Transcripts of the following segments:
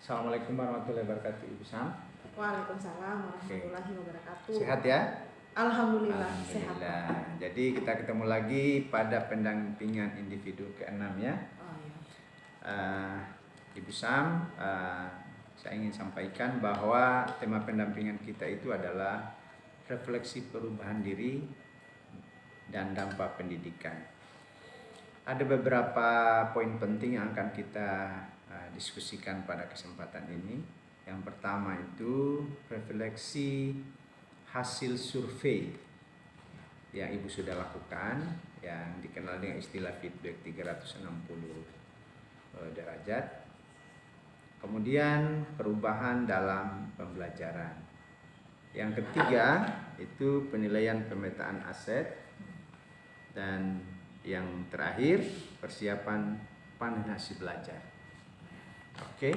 Assalamualaikum warahmatullahi wabarakatuh, Ibu Sam. Waalaikumsalam Oke. warahmatullahi wabarakatuh. Sehat ya? Alhamdulillah sehat. Alhamdulillah. Jadi kita ketemu lagi pada pendampingan individu ke-6 ya. Oh ya. Ibu Sam, saya ingin sampaikan bahwa tema pendampingan kita itu adalah refleksi perubahan diri dan dampak pendidikan. Ada beberapa poin penting yang akan kita diskusikan pada kesempatan ini. Yang pertama itu refleksi hasil survei yang Ibu sudah lakukan, yang dikenal dengan istilah feedback 360 derajat. Kemudian perubahan dalam pembelajaran. Yang ketiga itu penilaian pemetaan aset. Dan yang terakhir persiapan panen hasil belajar. Oke.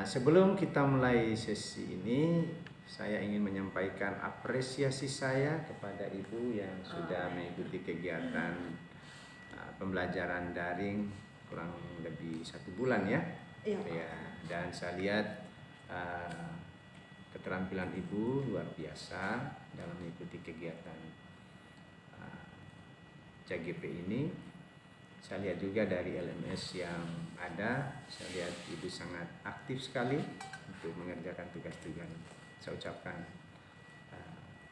Sebelum kita mulai sesi ini, saya ingin menyampaikan apresiasi saya kepada Ibu yang sudah mengikuti kegiatan pembelajaran daring kurang lebih 1 bulan ya. Iya. Ya, dan saya lihat keterampilan Ibu luar biasa dalam mengikuti kegiatan CGP ini. Saya lihat juga dari LMS yang ada, saya lihat Ibu sangat aktif sekali untuk mengerjakan tugas-tugas. Saya ucapkan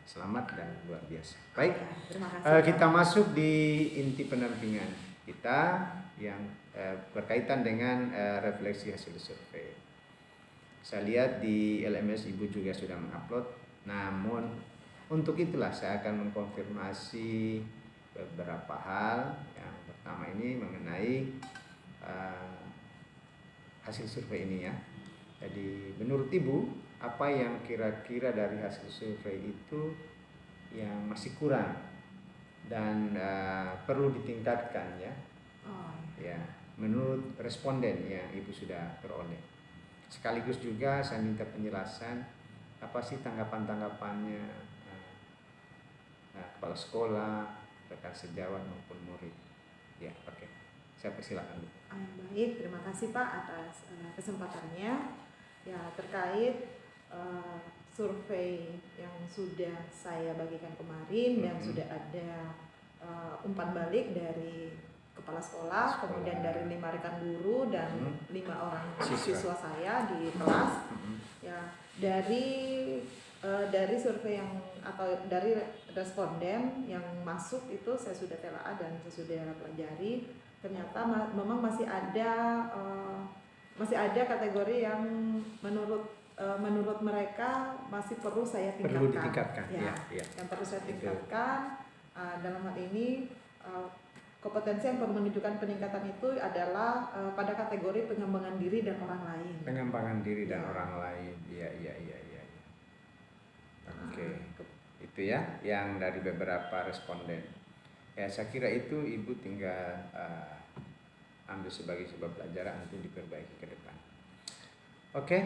selamat dan luar biasa. Baik, Terima kasih. kita masuk di inti pendampingan kita yang berkaitan dengan refleksi hasil survei. Saya lihat di LMS Ibu juga sudah mengupload, namun untuk itulah saya akan mengkonfirmasi beberapa hal. Yang pertama ini mengenai hasil survei ini ya. Jadi menurut Ibu, apa yang kira-kira dari hasil survei itu yang masih kurang dan perlu ditingkatkan ya? Ya, menurut responden yang Ibu sudah peroleh. Sekaligus juga saya minta penjelasan apa sih tanggapan-tanggapannya kepala sekolah, rekan sejawat maupun murid. Ya, oke. Saya persilakan. Baik, terima kasih Pak atas kesempatannya. Ya, terkait survei yang sudah saya bagikan kemarin dan sudah ada umpan balik dari kepala sekolah, kemudian dari 5 rekan guru dan 5 orang siswa saya di kelas. Ya, dari survei yang atau dari responden yang masuk itu saya sudah telaah dan saya sudah pelajari. Ternyata memang masih ada kategori yang menurut mereka masih perlu saya tingkatkan. Perlu ditingkatkan. Ya. Yang perlu saya tingkatkan dalam hal ini kompetensi yang perlu menunjukkan peningkatan itu adalah pada kategori pengembangan diri dan orang lain. Pengembangan diri dan orang lain. Iya. Oke. Itu ya yang dari beberapa responden. Ya, saya kira itu Ibu tinggal ambil sebagai sebuah pelajaran untuk diperbaiki ke depan. Oke,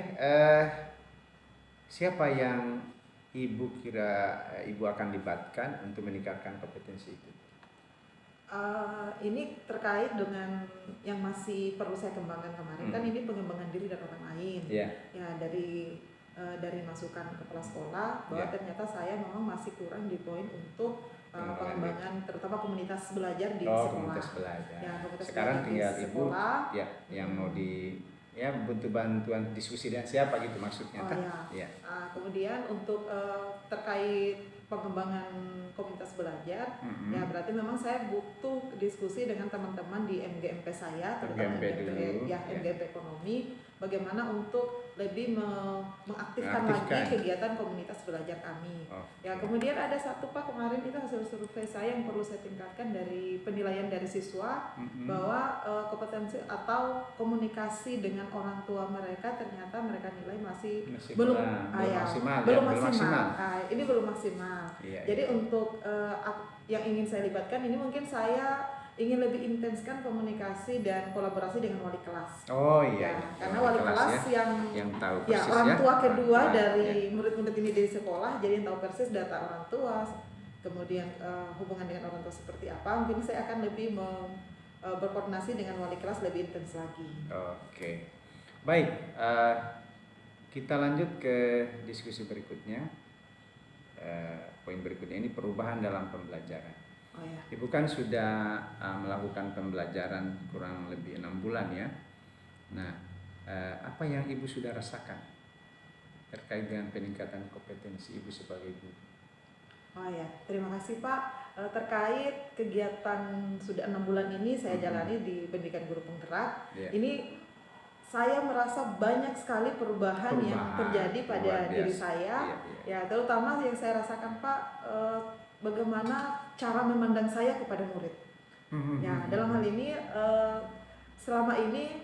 siapa yang Ibu kira Ibu akan libatkan untuk meningkatkan kompetensi itu? Ini terkait dengan yang masih perlu saya kembangkan kemarin. Kan ini pengembangan diri dan orang lain. Ya, dari masukan kepala sekolah bahwa ternyata saya memang masih kurang di poin untuk pengembangan terutama komunitas belajar di sekolah. Komunitas belajar. Ya, komunitas sekarang belajar tinggal di Ibu sekolah. Ya, yang mau butuh bantuan diskusi dengan siapa gitu maksudnya. Kemudian untuk terkait pengembangan komunitas belajar, ya berarti memang saya butuh diskusi dengan teman-teman di MGMP saya, terutama MGMP ekonomi, bagaimana untuk lebih mengaktifkan lagi kegiatan komunitas belajar kami. Ya, kemudian ada satu Pak kemarin itu hasil survei saya yang perlu saya tingkatkan dari penilaian dari siswa bahwa kompetensi atau komunikasi dengan orang tua mereka ternyata mereka nilai masih belum maksimal. Ini belum maksimal. Jadi untuk yang ingin saya libatkan ini mungkin saya ingin lebih intenskan komunikasi dan kolaborasi dengan wali kelas. Karena wali kelas yang tahu persis orang tua kedua dari murid-murid ini di sekolah, jadi yang tahu persis data orang tua, kemudian hubungan dengan orang tua seperti apa. Mungkin saya akan lebih berkoordinasi dengan wali kelas lebih intens lagi. Oke. Baik, kita lanjut ke diskusi berikutnya. Poin berikutnya ini perubahan dalam pembelajaran. Oh ya. Ibu kan sudah melakukan pembelajaran kurang lebih 6 bulan ya. Nah, apa yang Ibu sudah rasakan terkait dengan peningkatan kompetensi Ibu sebagai guru? Oh ya, terima kasih Pak. Terkait kegiatan sudah 6 bulan ini saya jalani di Pendidikan Guru Penggerak. Ini saya merasa banyak sekali perubahan yang terjadi pada diri saya. Ya, terutama yang saya rasakan Pak, bagaimana cara memandang saya kepada murid. Ya, dalam hal ini selama ini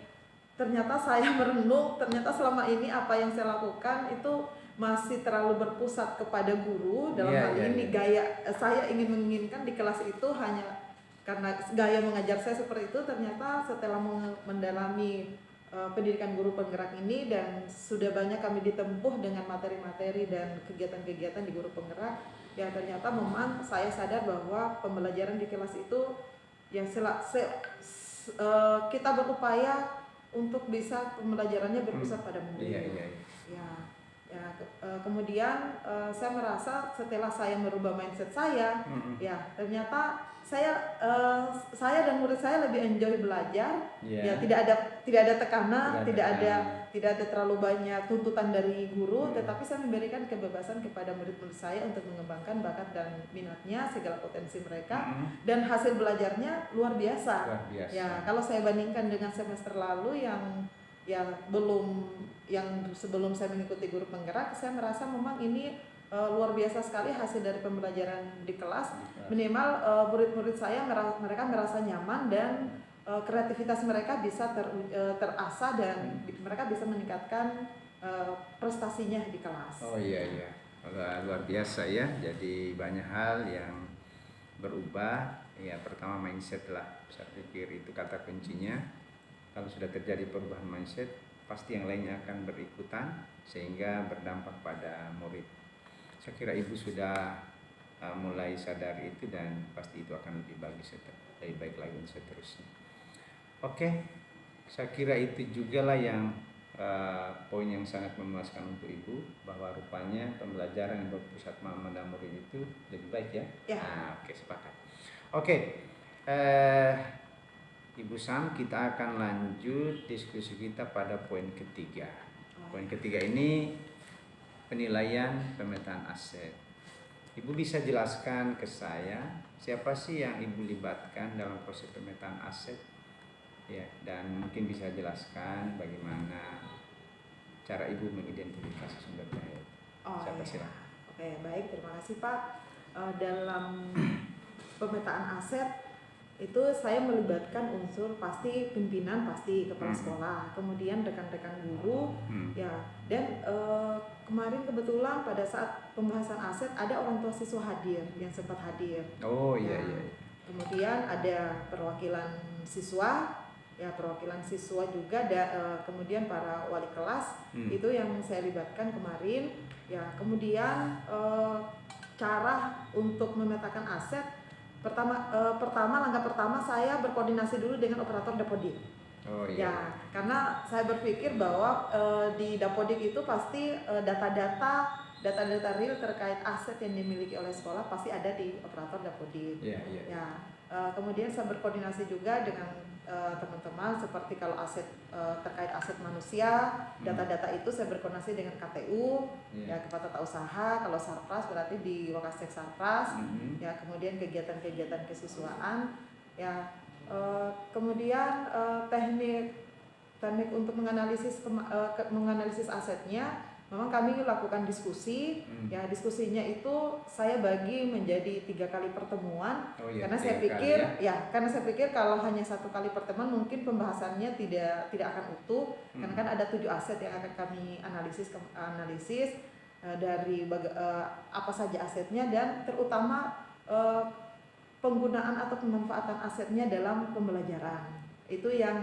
ternyata saya merenung, ternyata selama ini apa yang saya lakukan itu masih terlalu berpusat kepada guru. Dalam hal ini gaya saya menginginkan di kelas itu hanya karena gaya mengajar saya seperti itu. Ternyata setelah mendalami pendidikan guru penggerak ini dan sudah banyak kami ditempuh dengan materi-materi dan kegiatan-kegiatan di guru penggerak, ya ternyata memang saya sadar bahwa pembelajaran di kelas itu yang kita berupaya untuk bisa pembelajarannya berpusat pada murid. Kemudian saya merasa setelah saya merubah mindset saya, ya ternyata saya dan murid saya lebih enjoy belajar. Ya tidak ada tekanan, tidak ada terlalu banyak tuntutan dari guru, tetapi saya memberikan kebebasan kepada murid-murid saya untuk mengembangkan bakat dan minatnya, segala potensi mereka, dan hasil belajarnya luar biasa. Ya kalau saya bandingkan dengan semester lalu yang sebelum saya mengikuti guru penggerak, saya merasa memang ini luar biasa sekali hasil dari pembelajaran di kelas. Minimal murid-murid saya mereka merasa nyaman dan kreativitas mereka bisa terasah dan mereka bisa meningkatkan prestasinya di kelas. Oh iya, luar biasa ya. Jadi banyak hal yang berubah. Ya pertama mindset lah, saya pikir itu kata kuncinya. Kalau sudah terjadi perubahan mindset, pasti yang lainnya akan berikutan sehingga berdampak pada murid. Saya kira Ibu sudah mulai sadar itu dan pasti itu akan lebih baik lagi seterusnya. Oke, saya kira itu juga lah yang poin yang sangat memuaskan untuk Ibu, bahwa rupanya pembelajaran yang berpusat pada murid itu lebih baik ya. Nah, oke, sepakat. Oke, Ibu Sam, kita akan lanjut diskusi kita pada poin ketiga. Poin ketiga ini penilaian pemetaan aset. Ibu bisa jelaskan ke saya siapa sih yang Ibu libatkan dalam proses pemetaan aset? Ya, dan mungkin bisa jelaskan bagaimana cara Ibu mengidentifikasi sumber daya. Silakan. Oke, baik, terima kasih Pak. Dalam pemetaan aset itu saya melibatkan unsur pasti pimpinan, pasti kepala sekolah, kemudian rekan-rekan guru, ya, dan kemarin kebetulan pada saat pembahasan aset ada orang tua siswa hadir yang sempat hadir. Oh iya. Kemudian ada perwakilan siswa, ya perwakilan siswa juga, kemudian para wali kelas itu yang saya libatkan kemarin. Ya kemudian cara untuk memetakan aset. Langkah pertama saya berkoordinasi dulu dengan operator Dapodik. Oh iya. Ya, karena saya berpikir bahwa di Dapodik itu pasti data-data real terkait aset yang dimiliki oleh sekolah pasti ada di operator Dapodik. Ya, kemudian saya berkoordinasi juga dengan teman-teman seperti kalau aset terkait aset manusia, data-data itu saya berkoordinasi dengan KTU, ya Kepala Tata Usaha. Kalau Sarpras berarti di Lokastek Sarpras, ya kemudian kegiatan-kegiatan kesiswaan, ya kemudian teknik untuk menganalisis asetnya. Memang kami lakukan diskusi, ya diskusinya itu saya bagi menjadi 3 kali pertemuan, karena saya pikir kalau hanya 1 kali pertemuan mungkin pembahasannya tidak akan utuh, karena kan ada 7 aset yang akan kami analisis dari apa saja asetnya dan terutama penggunaan atau pemanfaatan asetnya dalam pembelajaran. Itu yang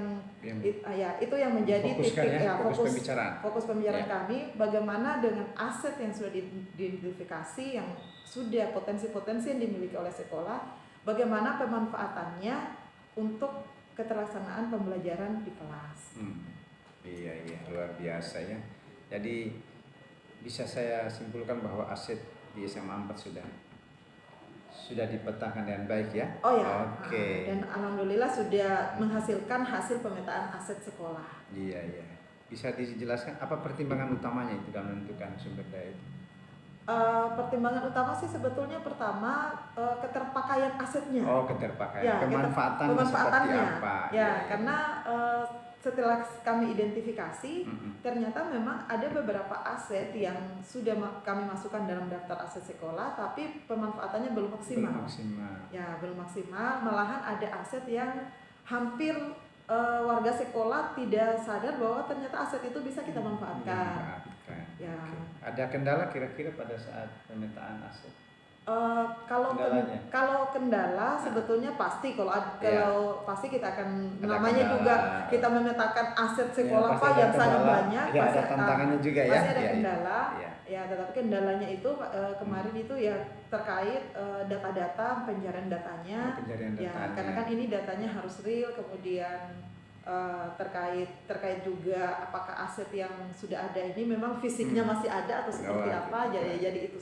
menjadi fokus pembicaraan kami, bagaimana dengan aset yang sudah diidentifikasi, yang sudah potensi-potensi yang dimiliki oleh sekolah, bagaimana pemanfaatannya untuk keterlaksanaan pembelajaran di kelas. Iya, luar biasa ya. Jadi bisa saya simpulkan bahwa aset di SMA 4 sudah dipetakan dengan baik ya. Oh ya. Oke. Dan alhamdulillah sudah menghasilkan hasil pemetaan aset sekolah. Iya iya. Bisa dijelaskan apa pertimbangan utamanya itu dalam menentukan sumber daya itu? Pertimbangan utama sih sebetulnya pertama keterpakaian asetnya. Oh, keterpakaian. Ya, Pemanfaatannya pemanfaatannya. seperti apa? Ya, karena setelah kami identifikasi, Mm-mm. ternyata memang ada beberapa aset yang sudah kami masukkan dalam daftar aset sekolah, tapi pemanfaatannya belum maksimal. Belum maksimal. Ya, belum maksimal. Malahan ada aset yang hampir warga sekolah tidak sadar bahwa ternyata aset itu bisa kita manfaatkan. Ya. Oke. Ada kendala kira-kira pada saat pemetaan aset? Kalau kendala sebetulnya pasti pasti kita akan Ada namanya kendala. juga kita memetakan aset sekolah Ya, apa yang sangat banyak, ya, pasti ada tantangannya juga ya. pasti ada Ya, kendala. ya. Ya, tetapi kendalanya itu kemarin itu ya terkait data-data pencarian datanya. Pencarian Ya, datanya. karena kan ini datanya harus real, kemudian terkait juga apakah aset yang sudah ada ini memang fisiknya masih ada atau seperti apa. Jadi itu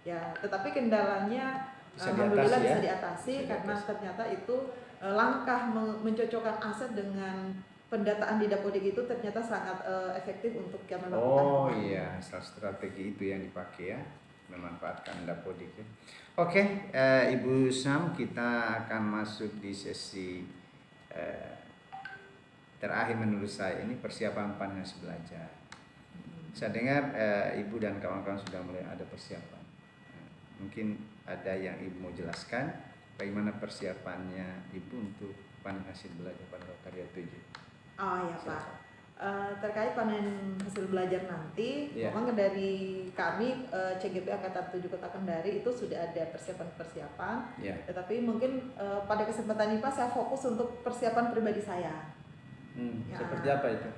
ya, tetapi kendalanya alhamdulillah bisa diatasi karena ternyata itu langkah mencocokkan aset dengan pendataan di Dapodik itu ternyata sangat efektif untuk kami lakukan. Oh iya, salah strategi itu yang dipakai ya, memanfaatkan Dapodik ya. Oke, Ibu Sam, kita akan masuk di sesi terakhir menurut saya ini persiapan panen hasil belajar. Saya dengar Ibu dan kawan-kawan sudah mulai ada persiapan. Mungkin ada yang Ibu mau jelaskan bagaimana persiapannya Ibu untuk panen hasil belajar pada Lokaria 7. Oh ya Pak, terkait panen hasil belajar nanti, memang dari kami CGP Angkatan 7 Kota Kendari itu sudah ada persiapan-persiapan. Tetapi mungkin pada kesempatan ini Pak, saya fokus untuk persiapan pribadi saya. Seperti apa itu?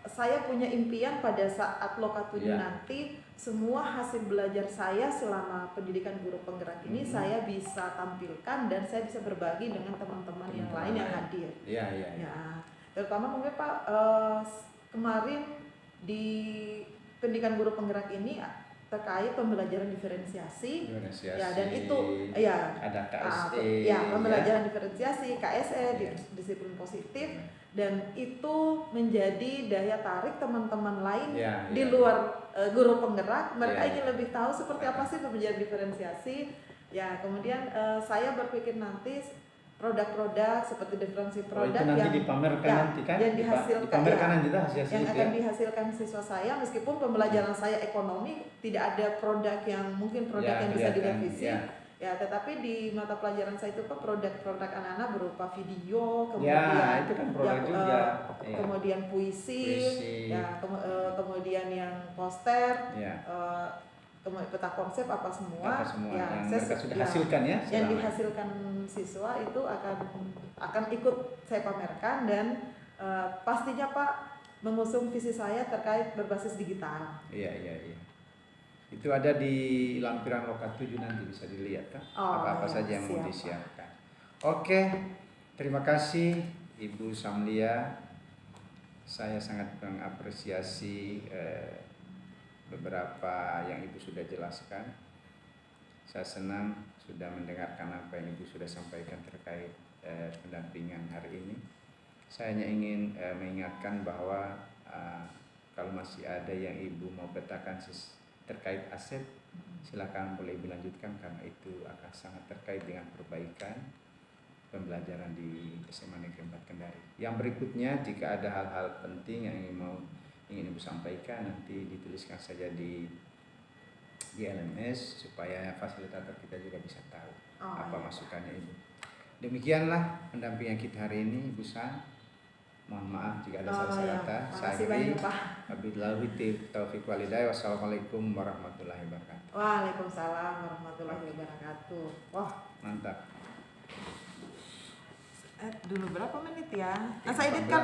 Saya punya impian pada saat Loka 7 nanti semua hasil belajar saya selama pendidikan guru penggerak ini saya bisa tampilkan dan saya bisa berbagi dengan teman-teman yang lain yang hadir. Ya. Terutama mungkin Pak kemarin di pendidikan guru penggerak ini terkait pembelajaran diferensiasi. Ya, dan itu ada KSE. Pembelajaran diferensiasi, KSE, disiplin positif. Dan itu menjadi daya tarik teman-teman lain di luar guru penggerak. Mereka ingin lebih tahu seperti apa sih pembelajaran diferensiasi. Ya, kemudian saya berpikir nanti produk-produk seperti diferensi produk itu nanti dipamerkan nanti kan? Yang dihasilkan dipamerkan nanti hasil yang akan dihasilkan siswa saya, meskipun pembelajaran saya ekonomi tidak ada produk yang mungkin yang bisa direvisi. Ya, tetapi di mata pelajaran saya itu produk-produk anak-anak berupa video, kemudian itu kan produk juga. Kemudian puisi. Kemudian yang poster, peta konsep apa semua yang mereka sudah hasilkan yang dihasilkan siswa itu akan ikut saya pamerkan dan pastinya Pak mengusung visi saya terkait berbasis digital. Iya. Itu ada di lampiran Loka 7 nanti bisa dilihat kan? Apa-apa saja yang mau disiapkan. Oke, terima kasih Ibu Samlia. Saya sangat mengapresiasi beberapa yang Ibu sudah jelaskan. Saya senang sudah mendengarkan apa yang Ibu sudah sampaikan terkait pendampingan hari ini. Saya hanya ingin mengingatkan bahwa kalau masih ada yang Ibu mau petakan terkait aset, silakan boleh Ibu lanjutkan karena itu akan sangat terkait dengan perbaikan pembelajaran di SMA Negeri 4 Kendari. Yang berikutnya, jika ada hal-hal penting yang ingin Ibu sampaikan, nanti dituliskan saja di LMS supaya fasilitator kita juga bisa tahu masukannya Ibu. Demikianlah pendampingan kita hari ini, Ibu San. Mohon maaf jika ada salah kata. Makasih banyak Pak. Wabillahi taufiq walhidayah. Wassalamualaikum warahmatullahi wabarakatuh. Waalaikumsalam warahmatullahi wabarakatuh. Wah, mantap. Dulu berapa menit ya? Nah, saya editkan